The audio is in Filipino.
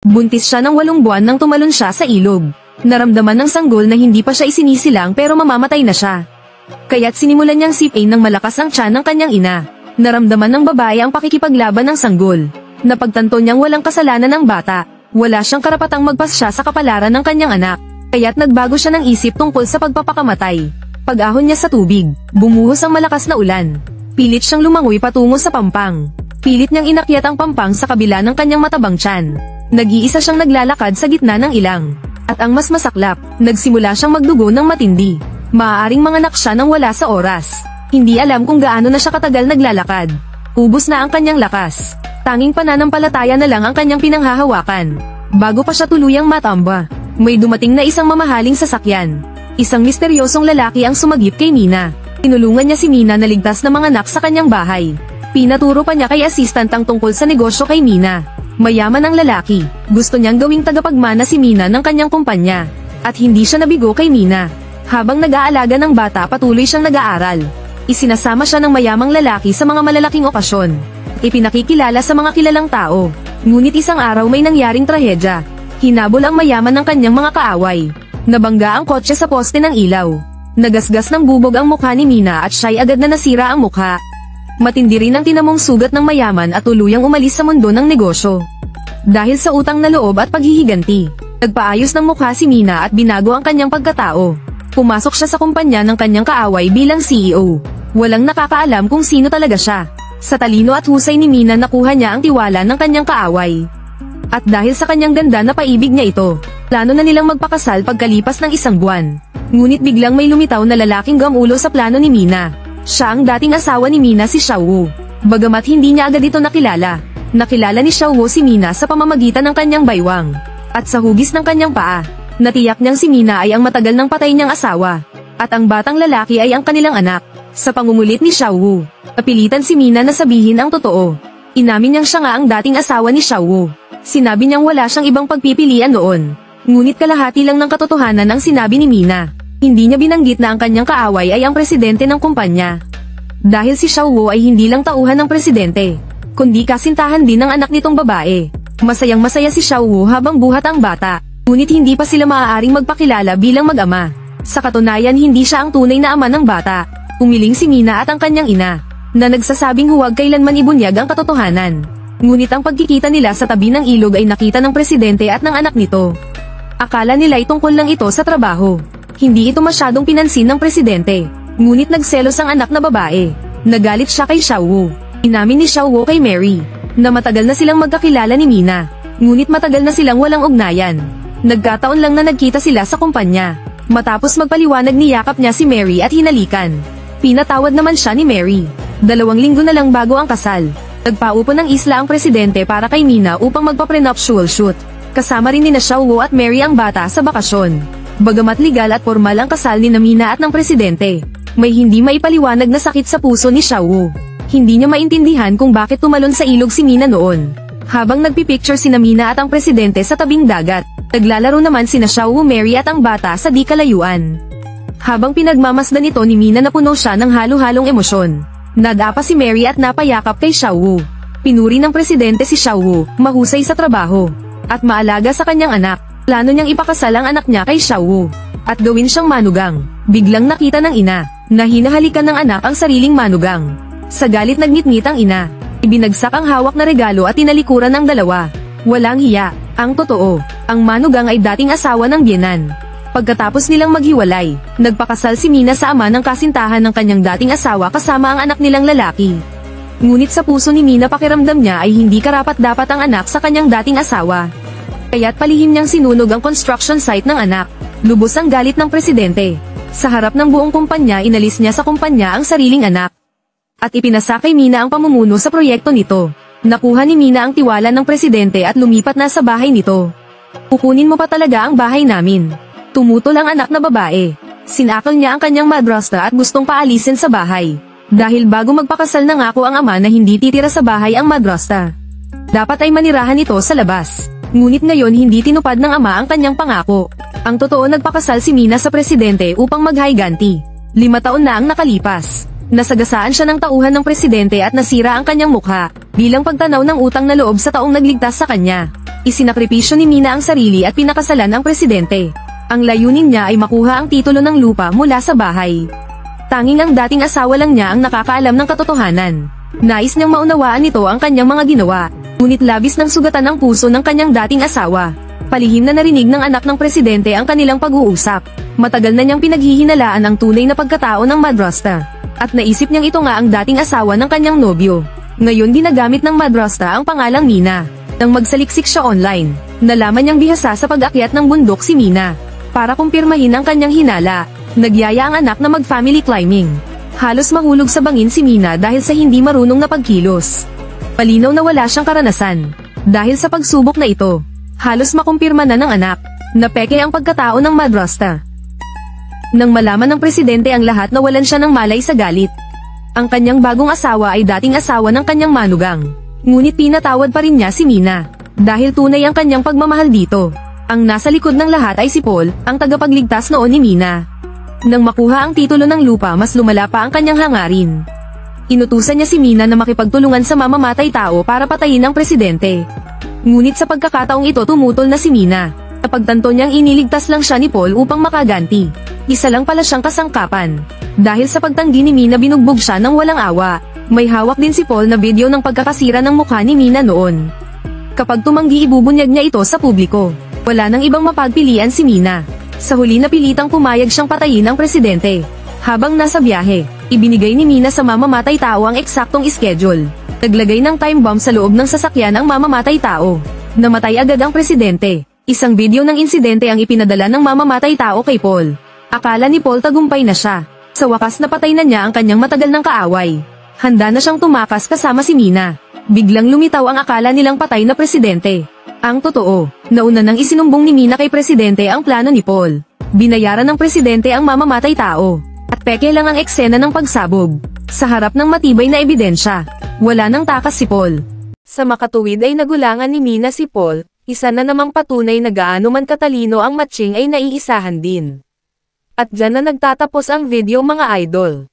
Buntis siya ng 8 buwan nang tumalon siya sa ilog. Naramdaman ng sanggol na hindi pa siya isinisilang pero mamamatay na siya. Kaya't sinimulan niyang sipin ng malakas ang tiyan ng kanyang ina. Naramdaman ng babae ang pakikipaglaban ng sanggol. Napagtanto niyang walang kasalanan ng bata. Wala siyang karapatang magpasya sa kapalaran ng kanyang anak. Kaya't nagbago siya ng isip tungkol sa pagpapakamatay. Pag-ahon niya sa tubig, bumuhos ang malakas na ulan. Pilit siyang lumangoy patungo sa pampang. Pilit niyang inakyat ang pampang sa kabila ng kanyang matabang tiyan. Nag-iisa siyang naglalakad sa gitna ng ilang. At ang mas masaklap, nagsimula siyang magdugo ng matindi. Maaaring manganak siya nang wala sa oras. Hindi alam kung gaano na siya katagal naglalakad. Ubos na ang kanyang lakas. Tanging pananampalataya na lang ang kanyang pinanghahawakan. Bago pa siya tuluyang matamba, may dumating na isang mamahaling sasakyan. Isang misteryosong lalaki ang sumagip kay Mina. Tinulungan niya si Mina na ligtas na manganak sa kanyang bahay. Pinaturo pa niya kay assistant ang tungkol sa negosyo kay Mina. Mayaman ang lalaki. Gusto niyang gawing tagapagmana si Mina ng kanyang kumpanya. At hindi siya nabigo kay Mina. Habang nag-aalaga ng bata, patuloy siyang nag-aaral. Isinasama siya ng mayamang lalaki sa mga malalaking okasyon. Ipinakikilala sa mga kilalang tao. Ngunit isang araw may nangyaring trahedya. Hinabol ang mayaman ng kanyang mga kaaway. Nabangga ang kotse sa poste ng ilaw. Nagasgas ng bubog ang mukha ni Mina at siya'y agad na nasira ang mukha. Matindi rin ang tinamong sugat ng mayaman at tuluyang umalis sa mundo ng negosyo. Dahil sa utang na loob at paghihiganti, nagpaayos ng mukha si Mina at binago ang kanyang pagkatao. Pumasok siya sa kumpanya ng kanyang kaaway bilang CEO. Walang nakakaalam kung sino talaga siya. Sa talino at husay ni Mina nakuha niya ang tiwala ng kanyang kaaway. At dahil sa kanyang ganda na paibig niya ito, plano na nilang magpakasal pagkalipas ng 1 buwan. Ngunit biglang may lumitaw na lalaking gamulo sa plano ni Mina. Siya ang dating asawa ni Mina, si Xiaowu. Bagamat hindi niya agad ito nakilala ni Xiaowu si Mina sa pamamagitan ng kanyang baywang. At sa hugis ng kanyang paa, natiyak niyang si Mina ay ang matagal nang patay niyang asawa. At ang batang lalaki ay ang kanilang anak. Sa pangungulit ni Xiaowu, napilitan si Mina na sabihin ang totoo. Inamin niyang siya nga ang dating asawa ni Xiaowu. Sinabi niyang wala siyang ibang pagpipilian noon. Ngunit kalahati lang ng katotohanan ang sinabi ni Mina. Hindi niya binanggit na ang kanyang kaaway ay ang presidente ng kumpanya. Dahil si Xiaowu ay hindi lang tauhan ng presidente, kundi kasintahan din ng anak nitong babae. Masayang masaya si Xiaowu habang buhat ang bata, ngunit hindi pa sila maaaring magpakilala bilang mag-ama. Sa katunayan hindi siya ang tunay na ama ng bata. Umiling si Mina at ang kanyang ina, na nagsasabing huwag kailanman ibunyag ang katotohanan. Ngunit ang pagkikita nila sa tabi ng ilog ay nakita ng presidente at ng anak nito. Akala nila ay tungkol lang ito sa trabaho. Hindi ito masyadong pinansin ng presidente. Ngunit nagselos ang anak na babae. Nagalit siya kay Xiaowu. Inamin ni Xiaowu kay Mary na matagal na silang magkakilala ni Mina. Ngunit matagal na silang walang ugnayan. Nagkataon lang na nagkita sila sa kumpanya. Matapos magpaliwanag, niyakap niya si Mary at hinalikan. Pinatawad naman siya ni Mary. 2 linggo na lang bago ang kasal. Nagpaupo ng isla ang presidente para kay Mina upang magpa-prenuptial shoot. Kasama rin ni Xiaowu at Mary ang bata sa bakasyon. Bagamat legal at formal ang kasal ni Mina at ng presidente, may hindi maipaliwanag na sakit sa puso ni Xiaowu. Hindi niya maintindihan kung bakit tumalon sa ilog si Mina noon. Habang nagpipicture si Mina at ang presidente sa tabing dagat, naglalaro naman sina Xiaowu, Mary at ang bata sa di kalayuan. Habang pinagmamasdan ito ni Mina, napuno siya ng halo-halong emosyon. Nadapa si Mary at napayakap kay Xiaowu. Pinuri ng presidente si Xiaowu, mahusay sa trabaho, at maalaga sa kanyang anak. Plano niyang ipakasal ang anak niya kay Xiaowu at gawin siyang manugang. Biglang nakita ng ina na hinahalikan ng anak ang sariling manugang. Sa galit nagngit-ngit ang ina. Ibinagsak ang hawak na regalo at tinalikuran ng dalawa. Walang hiya. Ang totoo, ang manugang ay dating asawa ng biyenan. Pagkatapos nilang maghiwalay, nagpakasal si Mina sa ama ng kasintahan ng kanyang dating asawa kasama ang anak nilang lalaki. Ngunit sa puso ni Mina, pakiramdam niya ay hindi karapat-dapat ang anak sa kanyang dating asawa. Kaya't palihim niyang sinunog ang construction site ng anak. Lubos ang galit ng presidente. Sa harap ng buong kumpanya, inalis niya sa kumpanya ang sariling anak. At ipinasa kay Mina ang pamumuno sa proyekto nito. Nakuha ni Mina ang tiwala ng presidente at lumipat na sa bahay nito. Kukunin mo pa talaga ang bahay namin. Tumutol ang anak na babae. Sinakal niya ang kanyang madrasta at gustong paalisin sa bahay. Dahil bago magpakasal nangako ang ama na hindi titira sa bahay ang madrasta. Dapat ay manirahan ito sa labas. Ngunit ngayon hindi tinupad ng ama ang kanyang pangako. Ang totoo, nagpakasal si Mina sa presidente upang maghiganti. 5 taon na ang nakalipas. Nasagasaan siya ng tauhan ng presidente at nasira ang kanyang mukha bilang pagtanaw ng utang na loob sa taong nagligtas sa kanya. Isinakripisyo ni Mina ang sarili at pinakasalan ang presidente. Ang layunin niya ay makuha ang titulo ng lupa mula sa bahay. Tanging ang dating asawa lang niya ang nakakaalam ng katotohanan. Nais niyang maunawaan nito ang kanyang mga ginawa, ngunit labis ng sugatan ang puso ng kanyang dating asawa. Palihim na narinig ng anak ng presidente ang kanilang pag-uusap. Matagal na niyang pinaghihinalaan ang tunay na pagkatao ng madrasta. At naisip niyang ito nga ang dating asawa ng kanyang nobyo. Ngayon ginagamit ng madrasta ang pangalang Mina. Nang magsaliksik siya online, nalaman niyang bihasa sa pag-akyat ng bundok si Mina. Para kumpirmahin ang kanyang hinala, nagyaya ang anak na mag-family climbing. Halos mahulog sa bangin si Mina dahil sa hindi marunong na pagkilos. Palinaw na wala siyang karanasan. Dahil sa pagsubok na ito, halos makumpirma na ng anak, na peke ang pagkatao ng madrasta. Nang malaman ng presidente ang lahat, nawalan siya ng malay sa galit. Ang kanyang bagong asawa ay dating asawa ng kanyang manugang. Ngunit pinatawad pa rin niya si Mina. Dahil tunay ang kanyang pagmamahal dito. Ang nasa likod ng lahat ay si Paul, ang tagapagligtas noon ni Mina. Nang makuha ang titulo ng lupa, mas lumala pa ang kanyang hangarin. Inutusan niya si Mina na makipagtulungan sa mamamatay tao para patayin ang presidente. Ngunit sa pagkakataong ito tumutol na si Mina. Napagtanto niyang iniligtas lang siya ni Paul upang makaganti. Isa lang pala siyang kasangkapan. Dahil sa pagtanggi ni Mina, binugbog siya ng walang awa. May hawak din si Paul na video ng pagkakasira ng mukha ni Mina noon. Kapag tumanggi, ibubunyag niya ito sa publiko. Wala nang ibang mapagpilian si Mina. Sa huli napilitang pumayag siyang patayin ng presidente. Habang nasa biyahe, ibinigay ni Mina sa mamamatay tao ang eksaktong schedule. Naglagay ng time bomb sa loob ng sasakyan ang mamamatay tao. Namatay agad ang presidente. Isang video ng insidente ang ipinadala ng mamamatay tao kay Paul. Akala ni Paul tagumpay na siya. Sa wakas napatay na niya ang kanyang matagal ng kaaway. Handa na siyang tumakas kasama si Mina. Biglang lumitaw ang akala nilang patay na presidente. Ang totoo, nauna nang isinumbong ni Mina kay presidente ang plano ni Paul. Binayaran ng presidente ang mamamatay tao. At peke lang ang eksena ng pagsabog. Sa harap ng matibay na ebidensya, wala nang takas si Paul. Sa makatuwid ay nagulangan ni Mina si Paul, isa na namang patunay na gaano man katalino ang matching ay naiisahan din. At dyan na nagtatapos ang video mga idol.